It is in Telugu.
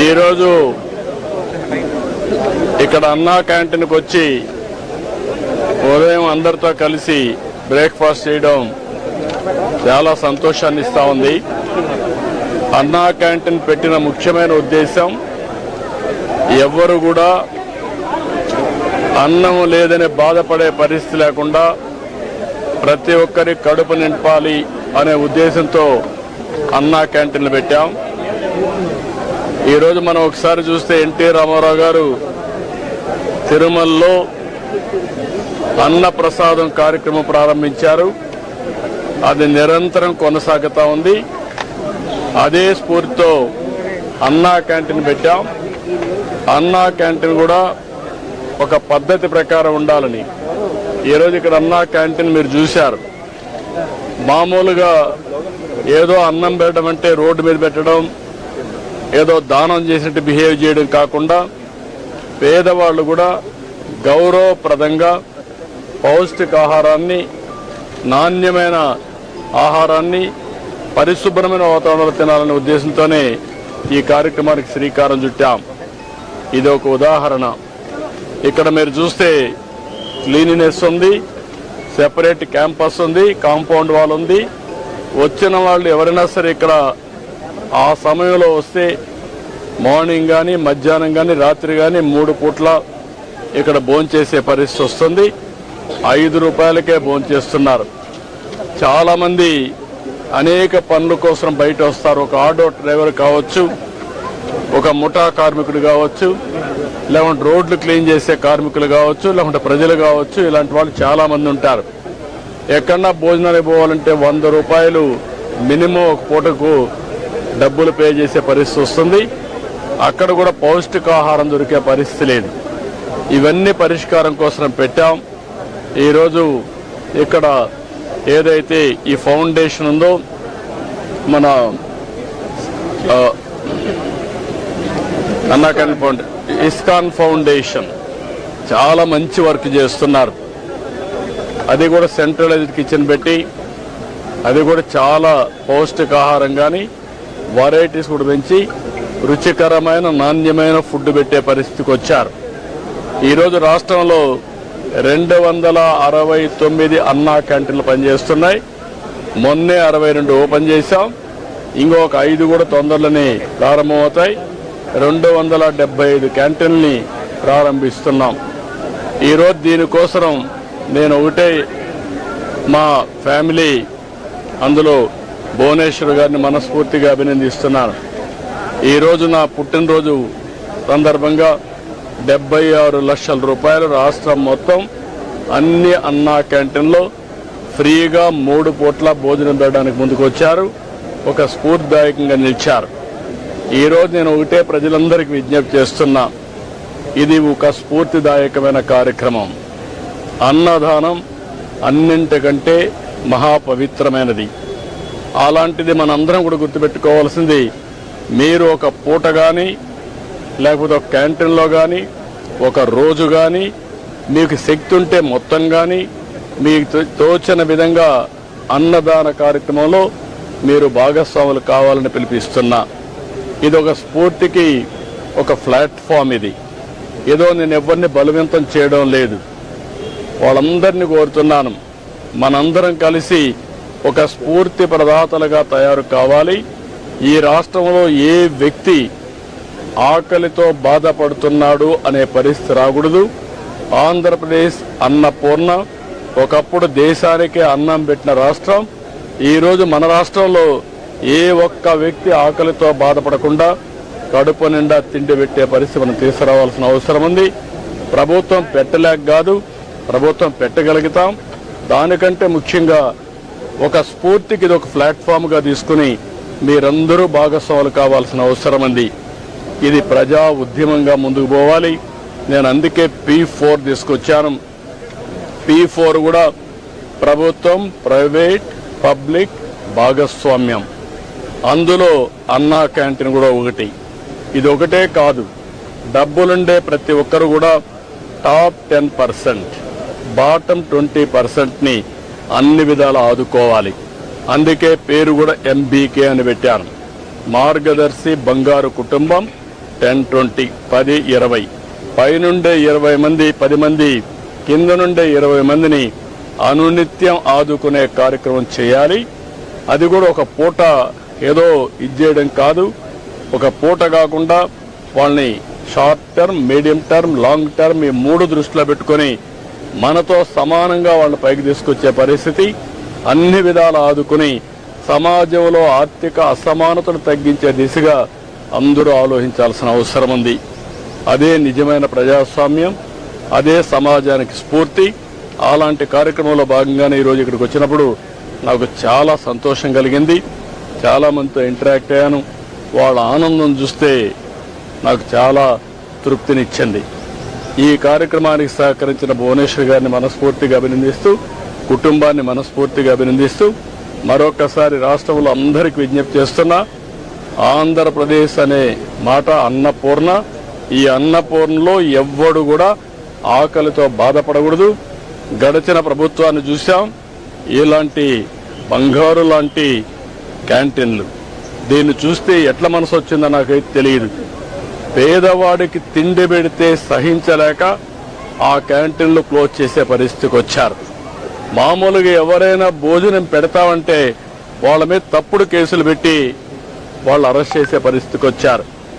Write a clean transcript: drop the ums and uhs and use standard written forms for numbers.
ఈరోజు ఇక్కడ అన్నా క్యాంటీన్కి వచ్చి ఉదయం అందరితో కలిసి బ్రేక్ఫాస్ట్ చేయడం చాలా సంతోషాన్ని ఇస్తా ఉంది. అన్నా క్యాంటీన్ పెట్టిన ముఖ్యమైన ఉద్దేశం ఎవ్వరు కూడా అన్నం లేదని బాధపడే పరిస్థితి లేకుండా ప్రతి ఒక్కరి కడుపు నింపాలి అనే ఉద్దేశంతో అన్నా క్యాంటీన్లు పెట్టాం. ఈరోజు మనం ఒకసారి చూస్తే ఎన్టీ రామారావు గారు తిరుమలలో అన్న ప్రసాదం కార్యక్రమం ప్రారంభించారు. అది నిరంతరం కొనసాగుతూ ఉంది. అదే స్ఫూర్తితో అన్నా క్యాంటీన్ పెట్టాం. అన్నా క్యాంటీన్ కూడా ఒక పద్ధతి ప్రకారం ఉండాలని ఈరోజు ఇక్కడ అన్నా క్యాంటీన్ మీరు చూశారు. మామూలుగా ఏదో అన్నం పెట్టడం అంటే రోడ్డు మీద పెట్టడం, ఏదో దానం చేసినట్టు బిహేవ్ చేయడం కాకుండా పేదవాళ్ళు కూడా గౌరవప్రదంగా పౌష్టికాహారాన్ని, నాణ్యమైన ఆహారాన్ని పరిశుభ్రమైన వాతావరణంలో తినాలనే ఉద్దేశంతోనే ఈ కార్యక్రమానికి శ్రీకారం చుట్టాం. ఇది ఒక ఉదాహరణ. ఇక్కడ మీరు చూస్తే క్లీనినెస్ ఉంది, సెపరేట్ క్యాంపస్ ఉంది, కాంపౌండ్ వాల్ ఉంది. వచ్చిన వాళ్ళు ఎవరైనా సరే ఇక్కడ ఆ సమయంలో వస్తే మార్నింగ్ కానీ, మధ్యాహ్నం కానీ, రాత్రి కానీ 3 పూట్ల ఇక్కడ భోంచేసే పరిస్థితి వస్తుంది. 5 రూపాయలకే భోంచేస్తున్నారు. చాలామంది అనేక పనుల కోసం బయట వస్తారు. ఒక ఆటో డ్రైవర్ కావచ్చు, ఒక ముఠా కార్మికుడు కావచ్చు, లేకుంటే రోడ్లు క్లీన్ చేసే కార్మికులు కావచ్చు, లేకుంటే ప్రజలు కావచ్చు. ఇలాంటి వాళ్ళు చాలామంది ఉంటారు. ఎక్కడన్నా భోజనానికి పోవాలంటే 100 రూపాయలు మినిమం ఒక పూటకు డబ్బులు పే చేసే పరిస్థితి వస్తుంది. అక్కడ కూడా పౌష్టికాహారం దొరికే పరిస్థితి లేదు. ఇవన్నీ పరిష్కారం కోసం పెట్టాం. ఈరోజు ఇక్కడ ఏదైతే ఈ ఫౌండేషన్ ఉందో, మన అన్నా క్యాంటీన్ ఇస్కాన్ ఫౌండేషన్ చాలా మంచి వర్క్ చేస్తున్నారు. అది కూడా సెంట్రలైజ్డ్ కిచెన్ పెట్టి అది కూడా చాలా పౌష్టికాహారం కానీ వెరైటీస్ కూడా పెంచి రుచికరమైన, నాణ్యమైన ఫుడ్ పెట్టే పరిస్థితికి వచ్చారు. ఈరోజు రాష్ట్రంలో 269 అన్నా క్యాంటీన్లు పనిచేస్తున్నాయి. మొన్నే 62 ఓపెన్ చేశాం. ఇంకొక 5 కూడా తొందరలోనే ప్రారంభమవుతాయి. 275 క్యాంటీన్ని ప్రారంభిస్తున్నాం. ఈరోజు దీనికోసం నేను ఒకటే మా ఫ్యామిలీ, అందులో భువనేశ్వర్ గారిని మనస్ఫూర్తిగా అభినందిస్తున్నాను. ఈరోజు నా పుట్టినరోజు సందర్భంగా 76 లక్షల రూపాయలు రాష్ట్రం మొత్తం అన్ని అన్నా క్యాంటీన్లో ఫ్రీగా 3 పూట్ల భోజనం పెట్టడానికి ముందుకు వచ్చారు. ఒక స్ఫూర్తిదాయకంగా నిలిచారు. ఈరోజు నేను ఒకటే ప్రజలందరికీ విజ్ఞప్తి చేస్తున్నా, ఇది ఒక స్ఫూర్తిదాయకమైన కార్యక్రమం. అన్నదానం అన్నింటికంటే మహాపవిత్రమైనది. అలాంటిది మనందరం కూడా గుర్తుపెట్టుకోవాల్సింది, మీరు ఒక పూట కానీ, లేకపోతే ఒక క్యాంటీన్లో కానీ, ఒక రోజు కానీ, మీకు శక్తి ఉంటే మొత్తం కానీ, మీకు తోచిన విధంగా అన్నదాన కార్యక్రమంలో మీరు భాగస్వాములు కావాలని పిలిపిస్తున్నా. ఇది ఒక స్ఫూర్తికి ఒక ప్లాట్ఫామ్. ఇది ఏదో నేను ఎవరిని బలవంతం చేయడం లేదు. వాళ్ళందరినీ కోరుతున్నాను, మనందరం కలిసి ఒక స్ఫూర్తి ప్రదాతలుగా తయారు కావాలి. ఈ రాష్ట్రంలో ఏ వ్యక్తి ఆకలితో బాధపడుతున్నాడు అనే పరిస్థితి రాకూడదు. ఆంధ్రప్రదేశ్ అన్నపూర్ణ, ఒకప్పుడు దేశానికే అన్నం పెట్టిన రాష్ట్రం. ఈరోజు మన రాష్ట్రంలో ఏ ఒక్క వ్యక్తి ఆకలితో బాధపడకుండా కడుపు నిండా తిండి పెట్టే పరిస్థితి మనం తీసుకురావాల్సిన అవసరం ఉంది. ప్రభుత్వం పెట్టలేక కాదు, ప్రభుత్వం పెట్టగలుగుతాం. దానికంటే ముఖ్యంగా ఒక స్ఫూర్తికి ఇది ఒక ప్లాట్ఫామ్గా తీసుకుని మీరందరూ భాగస్వాములు కావాల్సిన అవసరం ఉంది. ఇది ప్రజా ఉద్యమంగా ముందుకు పోవాలి. నేను అందుకే P4 తీసుకొచ్చాను. P4 కూడా ప్రభుత్వం, ప్రైవేట్, పబ్లిక్ భాగస్వామ్యం. అందులో అన్నా క్యాంటీన్ కూడా ఒకటి. ఇది ఒకటే కాదు, డబ్బులుండే ప్రతి ఒక్కరు కూడా టాప్ 10%, బాటమ్ 20%ని అన్ని విధాలా ఆదుకోవాలి. అందుకే పేరు కూడా MBK అని పెట్టాను. మార్గదర్శి బంగారు కుటుంబం 10-20 10-20 పైనుండే 20 మంది 10 మంది కింద నుండే 20 మందిని అనునిత్యం ఆదుకునే కార్యక్రమం చేయాలి. అది కూడా ఒక పూట ఏదో ఇచ్చేయడం కాదు. ఒక పూట కాకుండా వాళ్ళని short term, medium term, long term ఈ 3 దృష్టిలో పెట్టుకొని మనతో సమానంగా వాళ్ళని పైకి తీసుకొచ్చే పరిస్థితి, అన్ని విధాలు ఆదుకుని సమాజంలో ఆర్థిక అసమానతను తగ్గించే దిశగా అందరూ ఆలోచించాల్సిన అవసరం ఉంది. అదే నిజమైన ప్రజాస్వామ్యం, అదే సమాజానికి స్ఫూర్తి. అలాంటి కార్యక్రమంలో భాగంగానే ఈరోజు ఇక్కడికి వచ్చినప్పుడు నాకు చాలా సంతోషం కలిగింది. చాలామందితో ఇంటరాక్ట్ అయ్యాను. వాళ్ళ ఆనందం చూస్తే నాకు చాలా తృప్తినిచ్చింది. ఈ కార్యక్రమానికి సహకరించిన భువనేశ్వర్ గారిని మనస్ఫూర్తిగా అభినందిస్తూ, కుటుంబాన్ని మనస్ఫూర్తిగా అభినందిస్తూ మరొకసారి రాష్ట్రంలో అందరికీ విజ్ఞప్తి చేస్తున్నా, ఆంధ్రప్రదేశ్ అనే మాట అన్నపూర్ణ. ఈ అన్నపూర్ణలో ఎవ్వడు కూడా ఆకలితో బాధపడకూడదు. గడిచిన ప్రభుత్వాన్ని చూశాం, ఇలాంటి బంగారు లాంటి క్యాంటీన్లు. దీన్ని చూస్తే ఎట్లా మనసు వచ్చిందో నాకైతే తెలియదు. పేదవాడికి తిండి పెడితే సహించలేక ఆ క్యాంటీన్లు క్లోజ్ చేసే పరిస్థితికి వచ్చారు. మామూలుగా ఎవరైనా భోజనం పెడతామంటే వాళ్ళ మీద తప్పుడు కేసులు పెట్టి వాళ్ళు అరెస్ట్ చేసే పరిస్థితికి వచ్చారు.